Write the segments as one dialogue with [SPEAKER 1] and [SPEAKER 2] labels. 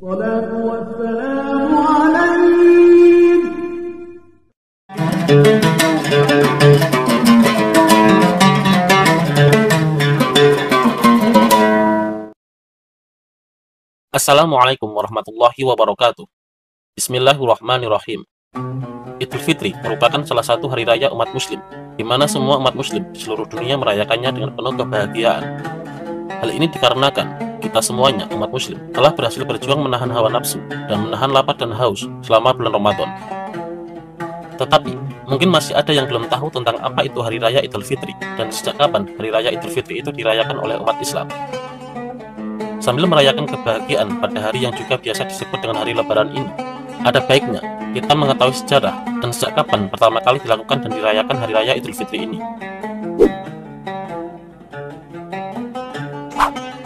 [SPEAKER 1] الصلاة والسلام عليك.
[SPEAKER 2] Assalamualaikum warahmatullahi wabarakatuh. Bismillahirrahmanirrahim. Idul Fitri merupakan salah satu hari raya umat muslim, di mana semua umat muslim di seluruh dunia merayakannya dengan penuh kebahagiaan. Hal ini dikarenakan kita semuanya, umat muslim, telah berhasil berjuang menahan hawa nafsu dan menahan lapar dan haus selama bulan Ramadan. Tetapi, mungkin masih ada yang belum tahu tentang apa itu hari raya Idul Fitri dan sejak kapan hari raya Idul Fitri itu dirayakan oleh umat Islam. Sambil merayakan kebahagiaan pada hari yang juga biasa disebut dengan hari Lebaran ini, ada baiknya kita mengetahui sejarah dan sejak kapan pertama kali dilakukan dan dirayakan hari raya Idul Fitri ini.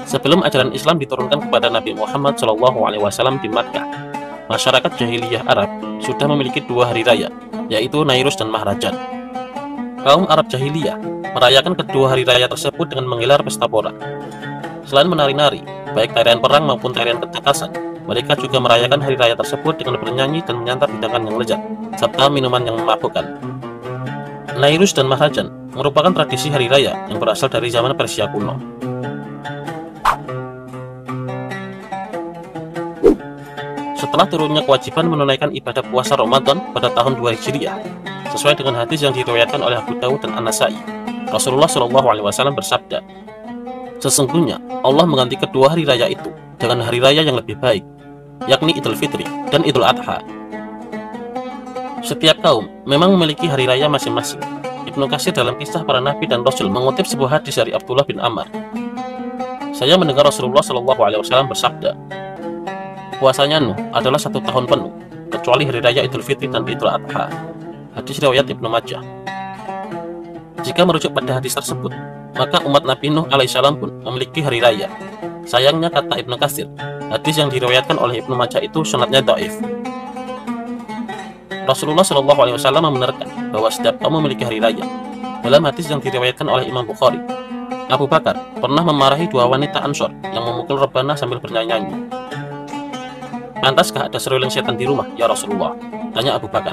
[SPEAKER 2] Sebelum ajaran Islam diturunkan kepada Nabi Muhammad SAW di Makkah, masyarakat jahiliyah Arab sudah memiliki dua hari raya, yaitu Nairus dan Mahrajan. Kaum Arab jahiliyah merayakan kedua hari raya tersebut dengan menggelar pesta pora. Selain menari-nari, baik tarian perang maupun tarian ketangkasan, mereka juga merayakan hari raya tersebut dengan bernyanyi dan menyantap hidangan yang lezat, serta minuman yang memabukkan. Nairus dan Mahrajan merupakan tradisi hari raya yang berasal dari zaman Persia kuno. Setelah turunnya kewajiban menunaikan ibadah puasa Ramadan pada tahun 2 Hijriah, sesuai dengan hadis yang diriwayatkan oleh Abu Dawud dan An-Nasai, Rasulullah SAW bersabda, "Sesungguhnya Allah mengganti kedua hari raya itu dengan hari raya yang lebih baik, yakni Idul Fitri dan Idul Adha." Setiap kaum memang memiliki hari raya masing-masing. Ibnu Katsir dalam kisah para nabi dan rasul mengutip sebuah hadis dari Abdullah bin Amr. "Saya mendengar Rasulullah SAW bersabda, puasanya Nuh adalah 1 tahun penuh, kecuali hari raya Idul Fitri dan Idul Adha." Hadis riwayat Ibnu Majah. Jika merujuk pada hadis tersebut, maka umat Nabi Nuh alaihissalam pun memiliki hari raya. Sayangnya, kata Ibnu Katsir, hadis yang diriwayatkan oleh Ibnu Majah itu sanadnya dhaif. Rasulullah SAW membenarkan bahwa setiap kaum memiliki hari raya. Dalam hadis yang diriwayatkan oleh Imam Bukhari, Abu Bakar pernah memarahi dua wanita Ansor yang memukul rebana sambil bernyanyi. "Pantaskah ada seruling setan di rumah, ya Rasulullah?" tanya Abu Bakar.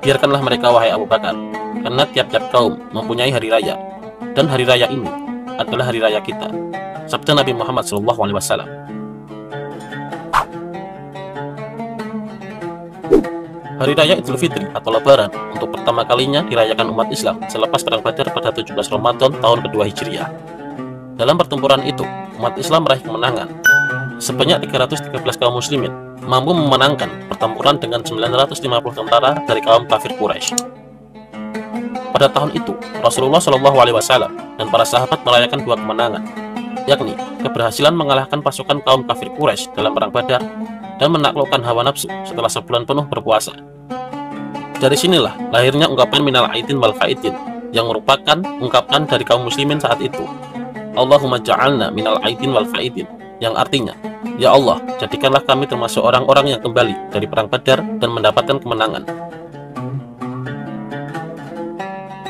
[SPEAKER 2] "Biarkanlah mereka, wahai Abu Bakar, karena tiap-tiap kaum mempunyai hari raya, dan hari raya ini adalah hari raya kita," sabda Nabi Muhammad SAW. Hari raya Idul Fitri atau Lebaran untuk pertama kalinya dirayakan umat Islam selepas Perang Badar pada 17 Ramadan tahun kedua Hijriah. Dalam pertempuran itu, umat Islam meraih kemenangan. Sebanyak 313 kaum muslimin mampu memenangkan pertempuran dengan 950 tentara dari kaum kafir Quraisy. Pada tahun itu, Rasulullah SAW dan para sahabat merayakan dua kemenangan, yakni keberhasilan mengalahkan pasukan kaum kafir Quraisy dalam Perang Badar dan menaklukkan hawa nafsu setelah sebulan penuh berpuasa. Dari sinilah lahirnya ungkapan minal aidin wal faidin, yang merupakan ungkapan dari kaum muslimin saat itu, "Allahumma ja'alna minal aidin wal faidin", yang artinya, "Ya Allah, jadikanlah kami termasuk orang-orang yang kembali dari Perang Badar dan mendapatkan kemenangan."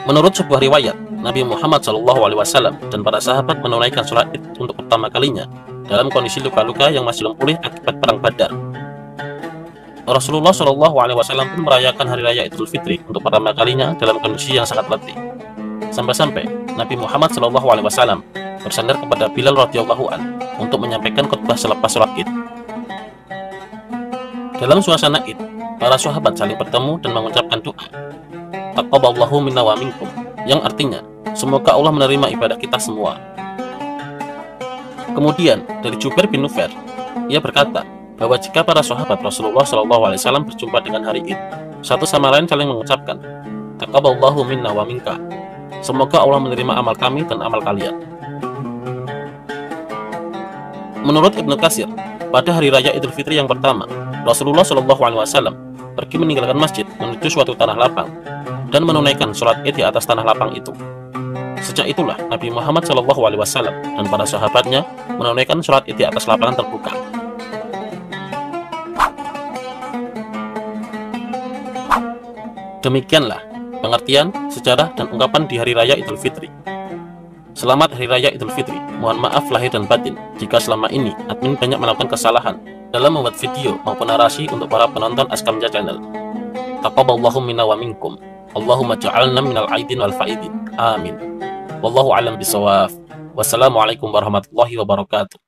[SPEAKER 2] Menurut sebuah riwayat, Nabi Muhammad SAW dan para sahabat menunaikan sholat Id untuk pertama kalinya dalam kondisi luka-luka yang masih belum pulih akibat Perang Badar. Rasulullah SAW pun merayakan hari raya Idul Fitri untuk pertama kalinya dalam kondisi yang sangat letih. Sampai-sampai Nabi Muhammad SAW bersandar kepada Bilal radhiyallahu an untuk menyampaikan khutbah selepas sholat Id. Dalam suasana Id, para sahabat saling bertemu dan mengucapkan doa, "Taqabbalallahu minna wa minkum", yang artinya, semoga Allah menerima ibadah kita semua. Kemudian dari Jubair bin Nufair, ia berkata bahwa jika para sahabat Rasulullah SAW berjumpa dengan hari Id, satu sama lain saling mengucapkan, "Taqabbalallahu minna wa minka", semoga Allah menerima amal kami dan amal kalian. Menurut Ibnu Katsir, pada hari raya Idul Fitri yang pertama, Rasulullah SAW pergi meninggalkan masjid menuju suatu tanah lapang dan menunaikan sholat Id di atas tanah lapang itu. Sejak itulah Nabi Muhammad SAW dan para sahabatnya menunaikan sholat Id di atas lapangan terbuka. Demikianlah pengertian, sejarah, dan ungkapan di hari raya Idul Fitri. Selamat Hari Raya Idul Fitri. Mohon maaf lahir dan batin jika selama ini admin banyak melakukan kesalahan. dalam membuat video maupun narasi untuk para penonton Askamja Channel. Taqabbalallahu minna wa minkum. Allahumma ja'alna minal aidin wal faidin. Amin. Wallahu a'lam bishawab. Wassalamualaikum warahmatullahi wabarakatuh.